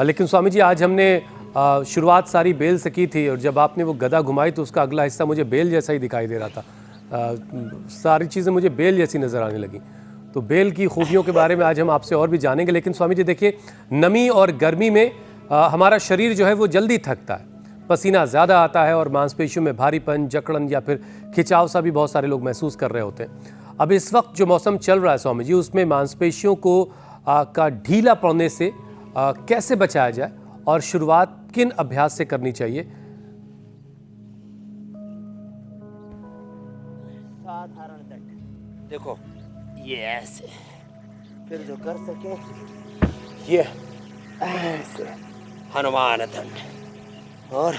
लेकिन स्वामी जी आज हमने शुरुआत सारी बेल से की थी और जब आपने वो गदा घुमाई तो उसका अगला हिस्सा मुझे बेल जैसा ही दिखाई दे रहा था। सारी चीज़ें मुझे बेल जैसी नज़र आने लगी। तो बेल की खूबियों के बारे में आज हम आपसे और भी जानेंगे। लेकिन स्वामी जी देखिए, नमी और गर्मी में हमारा शरीर जो है वो जल्दी थकता है, पसीना ज़्यादा आता है और मांसपेशियों में भारीपन, जकड़न या फिर खिंचाव सा भी बहुत सारे लोग महसूस कर रहे होते हैं। अब इस वक्त जो मौसम चल रहा है स्वामी जी, उसमें मांसपेशियों को का ढीला पड़ने से कैसे बचाया जाए और शुरुआत किन अभ्यास से करनी चाहिए? साधारण दंड, देखो ये ऐसे, फिर जो कर सके ये ऐसे हनुमान दंड, और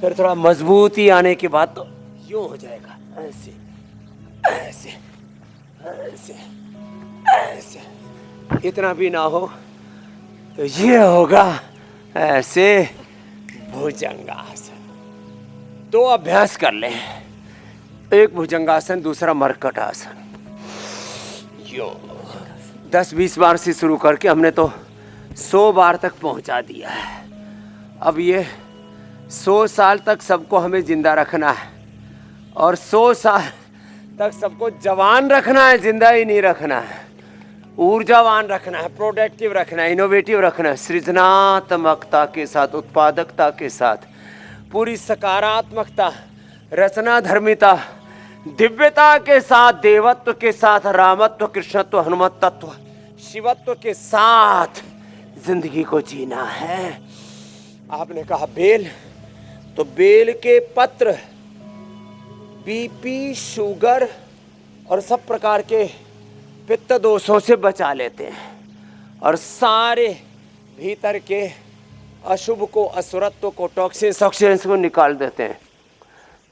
फिर थोड़ा मजबूती आने के बाद तो यूं हो जाएगा ऐसे ऐसे ऐसे ऐसे। इतना भी ना हो तो ये होगा ऐसे भुजंगासन। दो अभ्यास कर लें, एक भुजंगासन, दूसरा मरकट आसन। यो 10-20 बार से शुरू करके हमने तो 100 बार तक पहुंचा दिया है। अब ये 100 साल तक सबको हमें जिंदा रखना है और 100 साल तक सबको जवान रखना है, जिंदा ही नहीं रखना है, ऊर्जावान रखना है, प्रोडक्टिव रखना है, इनोवेटिव रखना है, सृजनात्मकता के साथ, उत्पादकता के साथ, पूरी सकारात्मकता, रचना धर्मिता, दिव्यता के साथ, देवत्व के साथ, रामत्व, कृष्णत्व, हनुमत तत्व, शिवत्व के साथ जिंदगी को जीना है। आपने कहा बेल, तो बेल के पत्र बीपी, शुगर और सब प्रकार के पित्त दोषों से बचा लेते हैं और सारे भीतर के अशुभ को, असुरत्व को, टॉक्सिन्स को निकाल देते हैं।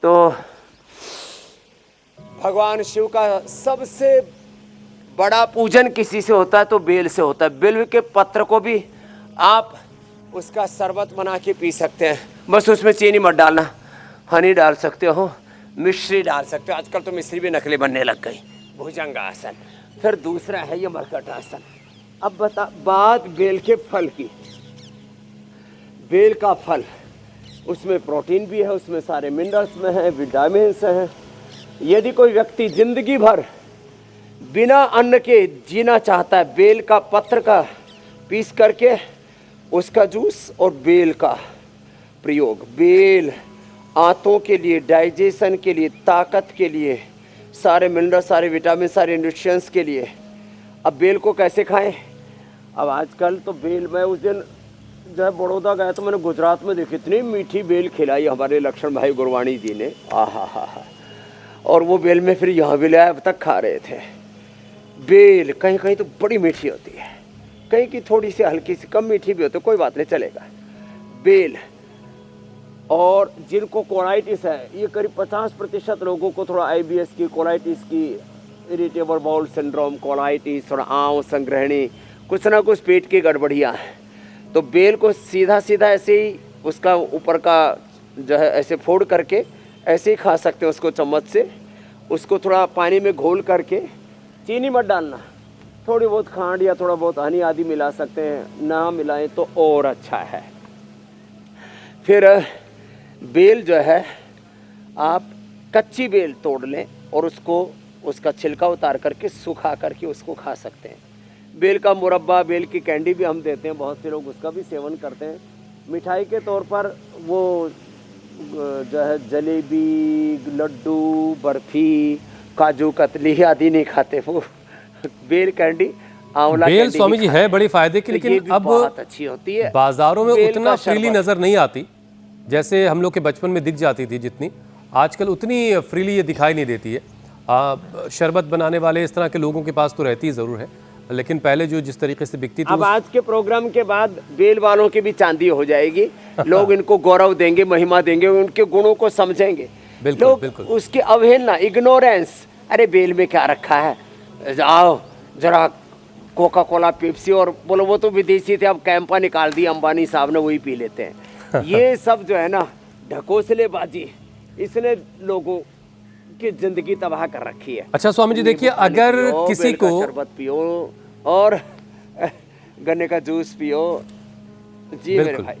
तो भगवान शिव का सबसे बड़ा पूजन किसी से होता है तो बेल से होता है। बेल के पत्र को भी आप उसका शरबत बना के पी सकते हैं, बस उसमें चीनी मत डालना, हनी डाल सकते हो, मिश्री डाल सकते हो। आजकल तो मिश्री भी नकली बनने लग गई। भुजंगासन, फिर दूसरा है ये मरकट आसन। अब बात बेल के फल की। बेल का फल, उसमें प्रोटीन भी है, उसमें सारे मिनरल्स में है, विटामिन्स हैं। यदि कोई व्यक्ति जिंदगी भर बिना अन्न के जीना चाहता है, बेल का पत्र का पीस करके उसका जूस और बेल का प्रयोग, बेल आंतों के लिए, डाइजेशन के लिए, ताकत के लिए, सारे मिनरल, सारे विटामिन, सारे न्यूट्रिएंट्स के लिए। अब बेल को कैसे खाएं? अब आजकल तो बेल, मैं उस दिन जो है बड़ौदा गया तो मैंने गुजरात में देखी, इतनी मीठी बेल खिलाई हमारे लक्ष्मण भाई गुरवाणी जी ने, आहा। और वो बेल में फिर यहाँ भी लाया, अब तक खा रहे थे। बेल कहीं कहीं तो बड़ी मीठी होती है, कहीं की थोड़ी सी हल्की सी कम मीठी भी होती है, कोई बात नहीं, चलेगा। बेल, और जिनको कोलाइटिस है, ये करीब 50% लोगों को थोड़ा IBS की, कोलाइटिस की, इरिटेबल बाउल सिंड्रोम, कोलाइटिस और आंव संग्रहणी, कुछ ना कुछ पेट की गड़बड़ियाँ हैं। तो बेल को सीधा सीधा ऐसे ही उसका ऊपर का जो है ऐसे फोड़ करके ऐसे ही खा सकते हैं उसको चम्मच से। उसको थोड़ा पानी में घोल करके, चीनी मत डालना, थोड़ी बहुत खांड या थोड़ा बहुत हनी आदि मिला सकते हैं, ना मिलाएं तो और अच्छा है। फिर बेल जो है आप कच्ची बेल तोड़ लें और उसको, उसका छिलका उतार करके सुखा करके उसको खा सकते हैं। बेल का मुरब्बा, बेल की कैंडी भी हम देते हैं, बहुत से लोग उसका भी सेवन करते हैं। मिठाई के तौर पर वो जो है जलेबी, लड्डू, बर्फी, काजू कतली आदि नहीं खाते, वो बेल कैंडी, आंवला बेल कैंडी स्वामी जी है बड़ी फायदे की, लेकिन अब बहुत अच्छी होती है। बाजारों में बेल उतना का फ्रीली शरबत। नजर नहीं आती जैसे हम लोग के बचपन में दिख जाती थी, जितनी आजकल उतनी फ्रीली ये दिखाई नहीं देती है। शरबत बनाने वाले इस तरह के लोगों के पास तो रहती ज़रूर है, लेकिन पहले जो जिस तरीके से बिकती थी, अब आज के प्रोग्राम के बाद बेल वालों की भी चांदी हो जाएगी। लोग इनको गौरव देंगे, महिमा देंगे, उनके गुणों को समझेंगे। बिल्कुल, लोग बिल्कुल। उसकी अवहेलना, इग्नोरेंस, अरे बेल में क्या रखा है, जाओ जरा कोका कोला, पेप्सी, और बोलो वो तो विदेशी थे, अब कैंपा निकाल दी अंबानी साहब ने, वही पी लेते हैं। ये सब जो है ना ढकोसलेबाजी, इसने लोगों की जिंदगी तबाह कर रखी है। अच्छा स्वामी जी देखिए, अगर किसी को शरबत पियो और गन्ने का जूस पियो, जी मेरे बिल्कुल। भाई।